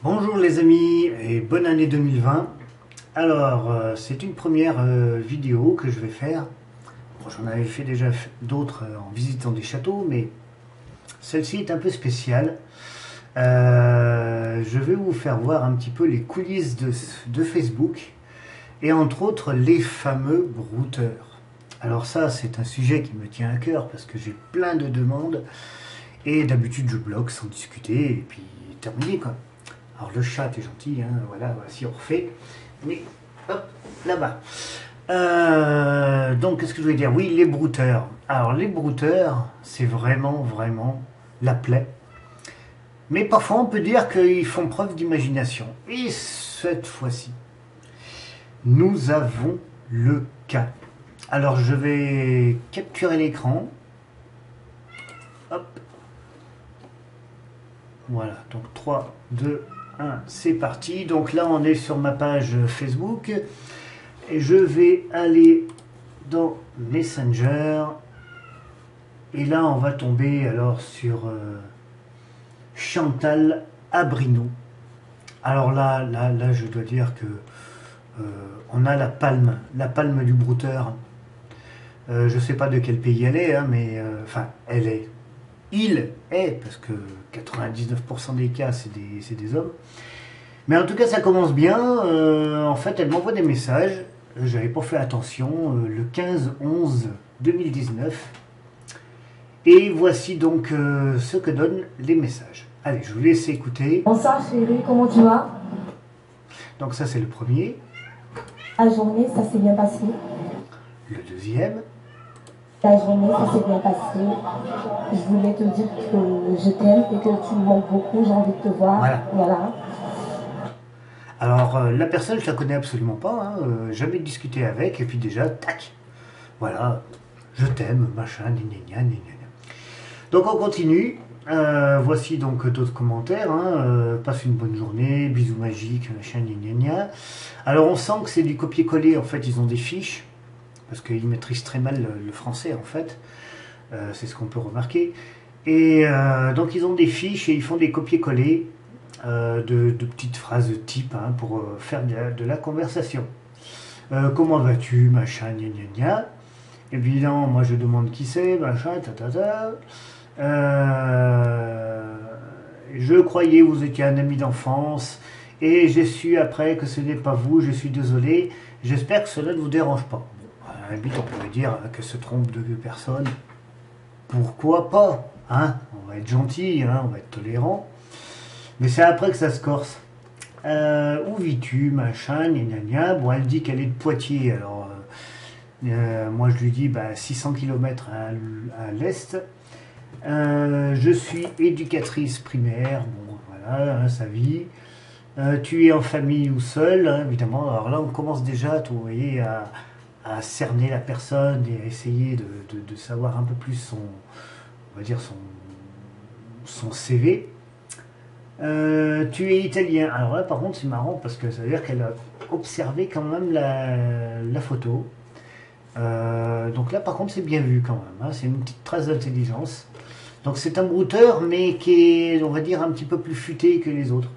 Bonjour les amis et bonne année 2020. Alors, c'est une première vidéo que je vais faire. Bon, j'en avais fait déjà d'autres en visitant des châteaux, mais celle-ci est un peu spéciale. Je vais vous faire voir un petit peu les coulisses de Facebook et entre autres les fameux brouteurs. Alors ça, c'est un sujet qui me tient à cœur parce que j'ai plein de demandes et d'habitude je bloque sans discuter et puis terminé quoi. Alors le chat est gentil, hein, voilà, si on refait. Mais hop, là-bas. Donc qu'est-ce que je voulais dire? Oui, les brouteurs. Alors les brouteurs, c'est vraiment la plaie. Mais parfois on peut dire qu'ils font preuve d'imagination. Et cette fois-ci, nous avons le cas. Alors je vais capturer l'écran. Hop. Voilà, donc 3, 2, 1, c'est parti. Donc là, on est sur ma page Facebook. Et je vais aller dans Messenger. Et là, on va tomber alors sur Chantal Abrino. Alors là, je dois dire que on a la palme du brouteur. Je ne sais pas de quel pays elle est, hein, mais enfin, elle est. Il est, parce que 99% des cas, c'est des hommes. Mais en tout cas, ça commence bien. En fait, elle m'envoie des messages. J'avais pas fait attention. Le 15-11-2019. Et voici donc ce que donnent les messages. Allez, je vous laisse écouter. Bonsoir chérie, comment tu vas? Donc ça, c'est le premier. La journée, ça s'est bien passé. Le deuxième. La journée, ça s'est bien passé. Je voulais te dire que je t'aime et que tu me manques beaucoup. J'ai envie de te voir. Voilà. Alors, la personne, je la connais absolument pas. Hein, jamais discuté avec. Et puis déjà, tac. Voilà. Je t'aime, machin, gna. Donc, on continue. Voici donc d'autres commentaires. Hein, passe une bonne journée. Bisous magiques, machin, gna. Alors, on sent que c'est du copier-coller. En fait, ils ont des fiches. Parce qu'ils maîtrisent très mal le français en fait, c'est ce qu'on peut remarquer. Et donc ils ont des fiches et ils font des copier-coller de petites phrases type hein, pour faire de la conversation. Comment vas-tu, machin, gna. Évidemment, moi je demande qui c'est, machin, je croyais vous étiez un ami d'enfance et j'ai su après que ce n'est pas vous, je suis désolé, j'espère que cela ne vous dérange pas. À la limite, on pourrait dire qu'elle se trompe de personne. Pourquoi pas hein? On va être gentil, hein, on va être tolérant. Mais c'est après que ça se corse. Où vis-tu, machin, gna. Bon, elle dit qu'elle est de Poitiers. Alors, moi, je lui dis 600 km à l'est. Je suis éducatrice primaire. Bon, voilà, hein, sa vie. Tu es en famille ou seul, hein, évidemment. Alors là, on commence déjà, vous voyez, à cerner la personne et à essayer de savoir un peu plus on va dire son CV. Tu es italien. Alors là, par contre, c'est marrant parce que ça veut dire qu'elle a observé quand même la photo. Donc là, par contre, c'est bien vu quand même. Hein, c'est une petite trace d'intelligence. Donc c'est un brouteur, mais qui est, on va dire, un petit peu plus futé que les autres.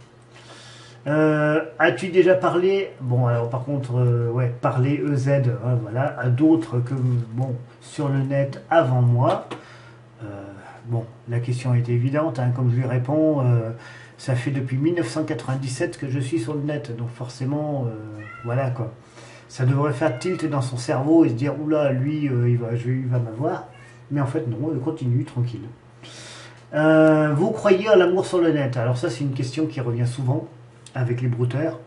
As-tu déjà parlé, bon alors par contre, ouais, parler EZ, hein, voilà, à d'autres que, bon, sur le net avant moi. Bon, la question est évidente, hein, comme je lui réponds, ça fait depuis 1997 que je suis sur le net, donc forcément, voilà quoi. Ça devrait faire tilt dans son cerveau et se dire, oula, lui, il va m'avoir. Mais en fait, non, il continue, tranquille. Vous croyez à l'amour sur le net? Alors ça, c'est une question qui revient souvent avec les brouteurs.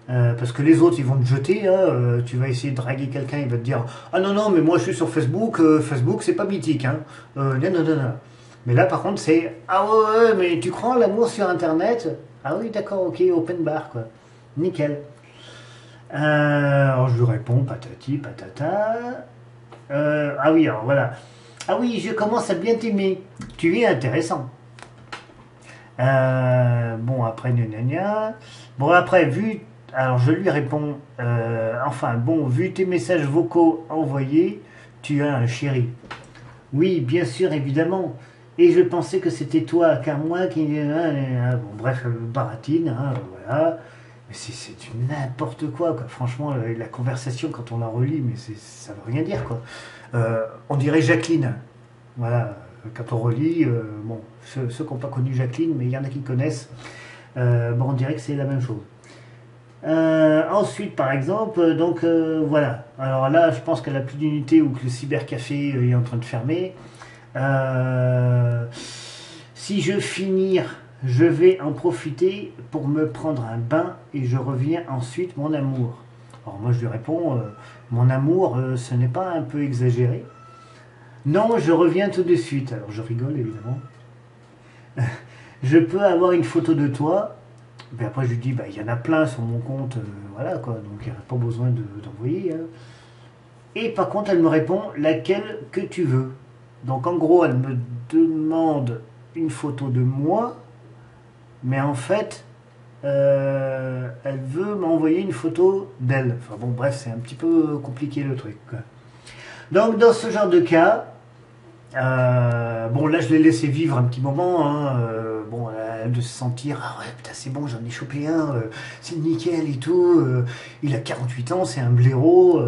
Parce que les autres, ils vont te jeter. Hein, tu vas essayer de draguer quelqu'un, il va te dire ah non, mais moi je suis sur Facebook. Facebook, c'est pas mythique. Hein. Non. Mais là, par contre, c'est ah ouais, mais tu crois à l'amour sur Internet? Ah oui, d'accord, ok, open bar, quoi. Nickel. Alors je lui réponds patati patata. Ah oui, alors voilà. Ah oui, je commence à bien t'aimer. Tu es intéressant. Bon, après, gna. Bon, après, alors je lui réponds, enfin, bon, vu tes messages vocaux envoyés, tu as un chéri. Oui, bien sûr, évidemment. et je pensais que c'était toi, car moi qui... Bon, bref, baratine, hein, voilà. Mais c'est du n'importe quoi, quoi. Franchement, la conversation, quand on la relit, mais ça veut rien dire, quoi. On dirait Jacqueline. Voilà, quand on relit, bon, ceux qui n'ont pas connu Jacqueline, mais il y en a qui connaissent, bon, on dirait que c'est la même chose. Ensuite, par exemple, donc voilà. Alors là, je pense qu'elle a plus d'unité ou que le cybercafé est en train de fermer. Si je finir, je vais en profiter pour me prendre un bain et je reviens ensuite, mon amour. Alors moi, je lui réponds, mon amour, ce n'est pas un peu exagéré? Non, je reviens tout de suite. Alors je rigole, évidemment. Je peux avoir une photo de toi? Mais après, je lui dis, bah, il y en a plein sur mon compte, voilà quoi, donc il n'y a pas besoin d'envoyer, hein. Et par contre, elle me répond, laquelle que tu veux. Donc en gros, elle me demande une photo de moi, mais en fait, elle veut m'envoyer une photo d'elle. Enfin bon, bref, c'est un petit peu compliqué le truc, quoi. Donc dans ce genre de cas, bon là je l'ai laissé vivre un petit moment, hein, bon de se sentir ah ouais putain c'est bon j'en ai chopé un, c'est nickel et tout, il a 48 ans c'est un blaireau,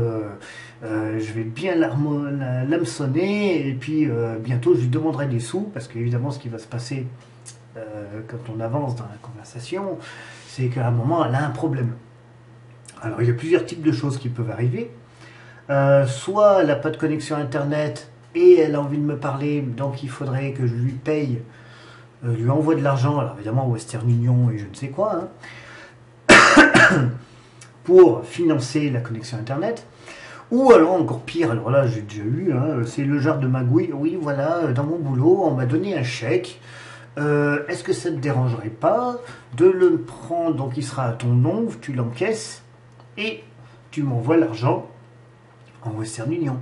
je vais bien l'hameçonner et puis bientôt je lui demanderai des sous parce qu'évidemment ce qui va se passer quand on avance dans la conversation c'est qu'à un moment elle a un problème. Alors il y a plusieurs types de choses qui peuvent arriver. Soit elle n'a pas de connexion internet et elle a envie de me parler, donc il faudrait que je lui paye, lui envoie de l'argent, alors évidemment Western Union et je ne sais quoi, hein, pour financer la connexion internet. Ou alors encore pire, alors là j'ai déjà eu, hein, c'est le genre de magouille, oui voilà, dans mon boulot on m'a donné un chèque, est-ce que ça ne te dérangerait pas de le prendre, donc il sera à ton nom, tu l'encaisses et tu m'envoies l'argent en Western Union.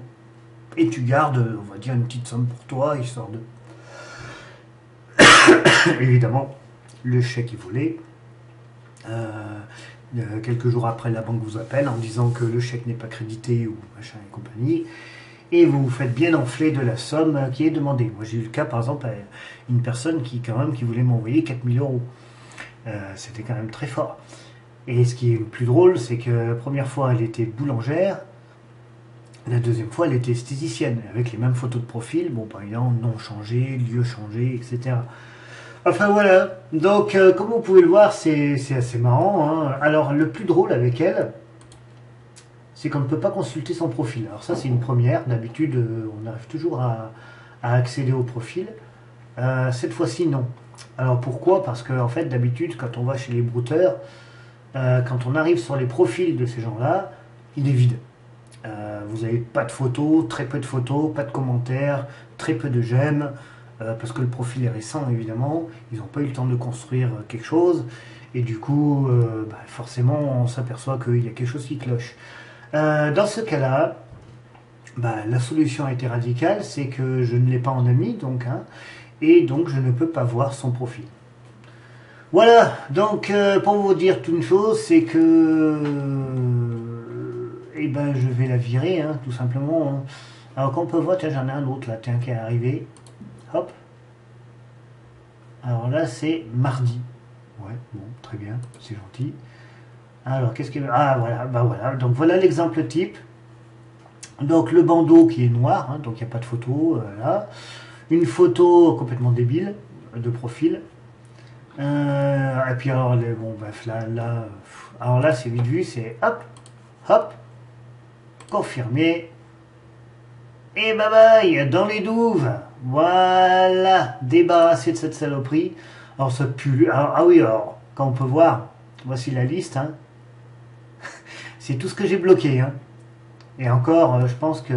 Et tu gardes, on va dire, une petite somme pour toi, histoire de... Évidemment, le chèque est volé. Quelques jours après, la banque vous appelle en disant que le chèque n'est pas crédité ou machin et compagnie. Et vous vous faites bien enfler de la somme qui est demandée. Moi, j'ai eu le cas, par exemple, à une personne qui voulait m'envoyer 4000 euros. C'était quand même très fort. Et ce qui est le plus drôle, c'est que la première fois, elle était boulangère. La deuxième fois, elle était esthéticienne, avec les mêmes photos de profil, bon, par exemple, nom changé, lieu changé, etc. Enfin voilà, donc comme vous pouvez le voir, c'est assez marrant, hein. Alors le plus drôle avec elle, c'est qu'on ne peut pas consulter son profil. Alors ça, c'est une première, d'habitude, on arrive toujours à accéder au profil. Cette fois-ci, non. Alors pourquoi? Parce que en fait, d'habitude, quand on va chez les brouteurs, quand on arrive sur les profils de ces gens-là, il est vide. Vous n'avez pas de photos, très peu de photos, pas de commentaires, très peu de j'aime, parce que le profil est récent évidemment, ils n'ont pas eu le temps de construire quelque chose, et du coup, forcément, on s'aperçoit qu'il y a quelque chose qui cloche. Dans ce cas-là, la solution a été radicale, c'est que je ne l'ai pas en ami, donc, hein, et donc je ne peux pas voir son profil. Voilà, donc pour vous dire une chose, c'est que je vais la virer, hein, tout simplement. Hein. Alors qu'on peut voir, tiens, j'en ai un autre là, tiens, qui est arrivé. Hop. Alors là, c'est mardi. Ouais, bon, très bien, c'est gentil. Alors, qu'est-ce que... Ah, voilà, voilà. Donc voilà l'exemple type. Donc le bandeau qui est noir, hein, donc il n'y a pas de photo, là. Une photo complètement débile, de profil. Et puis alors, bon, bref, alors là, c'est vite vu, c'est hop, hop, confirmé. Et bye bye, dans les douves. Voilà, débarrassé de cette saloperie. Alors ça pue. Alors, ah oui, alors, quand on peut voir, voici la liste. Hein. C'est tout ce que j'ai bloqué. Hein. Et encore, je pense que...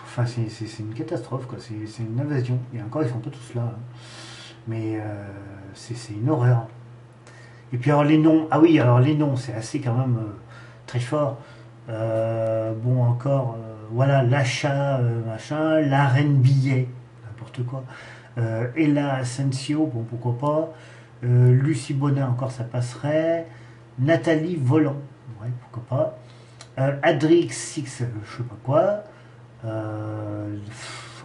Enfin, c'est une catastrophe, quoi. C'est une invasion. Et encore, ils sont pas tous là. Hein. Mais c'est une horreur. Et puis alors les noms. Ah oui, alors les noms, c'est assez quand même très fort. Bon, encore... voilà, l'achat, machin, la reine billet, n'importe quoi. Ella Asensio, bon, pourquoi pas. Lucie Bonin, encore ça passerait. Nathalie Volant, ouais, pourquoi pas. Adrix Six, je sais pas quoi.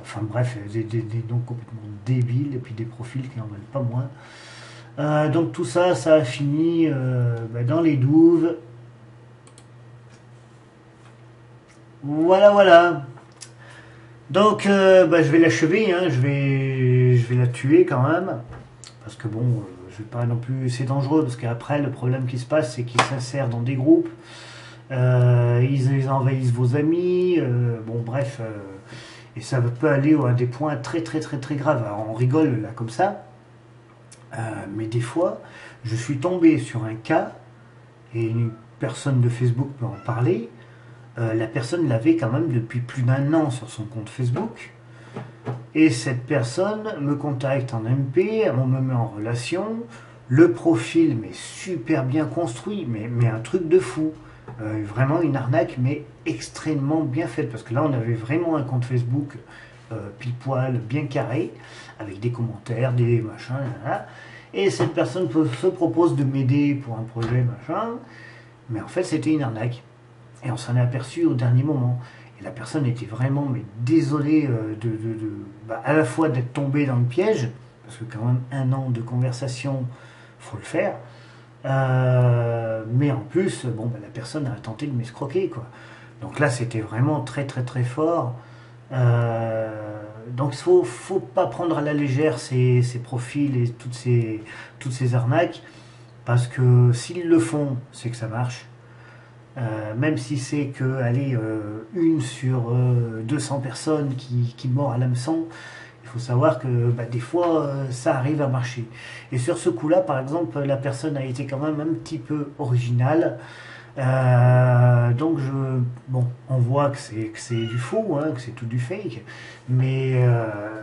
enfin bref, des noms complètement débiles et puis des profils qui n'en veulent pas moins. Donc tout ça, ça a fini dans les douves. Voilà, voilà. Donc je vais l'achever, hein, je vais la tuer quand même. Parce que bon, je vais pas non plus, c'est dangereux parce qu'après le problème qui se passe c'est qu'ils s'insèrent dans des groupes, ils envahissent vos amis, bon bref, et ça peut aller à des points très très très très graves. Alors on rigole là comme ça, mais des fois je suis tombé sur un cas et une personne de Facebook peut en parler. La personne l'avait quand même depuis plus d'un an sur son compte Facebook. Et cette personne me contacte en MP, on me met en relation. Le profil, mais super bien construit, mais un truc de fou. Vraiment une arnaque, mais extrêmement bien faite. Parce que là, on avait vraiment un compte Facebook pile poil, bien carré, avec des commentaires, des machins, là. Et cette personne se propose de m'aider pour un projet, machin. Mais en fait, c'était une arnaque. Et on s'en est aperçu au dernier moment. Et la personne était vraiment désolée à la fois d'être tombée dans le piège, parce que quand même un an de conversation, faut le faire. Mais en plus, la personne a tenté de m'escroquer, quoi. Donc là, c'était vraiment très très très fort. Donc il faut pas prendre à la légère ces profils et toutes ces arnaques, parce que s'ils le font, c'est que ça marche. Même si c'est que une sur 200 personnes qui mord à l'hameçon, il faut savoir que des fois ça arrive à marcher. Et sur ce coup-là, par exemple, la personne a été quand même un petit peu originale. Donc on voit que c'est du faux, hein, que c'est tout du fake, mais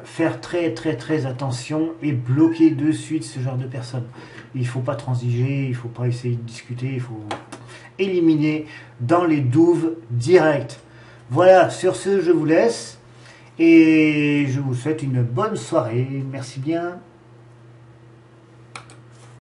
faire très très très attention et bloquer de suite ce genre de personnes. Il ne faut pas transiger, il ne faut pas essayer de discuter, il faut éliminer dans les douves direct. Voilà, sur ce, je vous laisse et je vous souhaite une bonne soirée. Merci bien.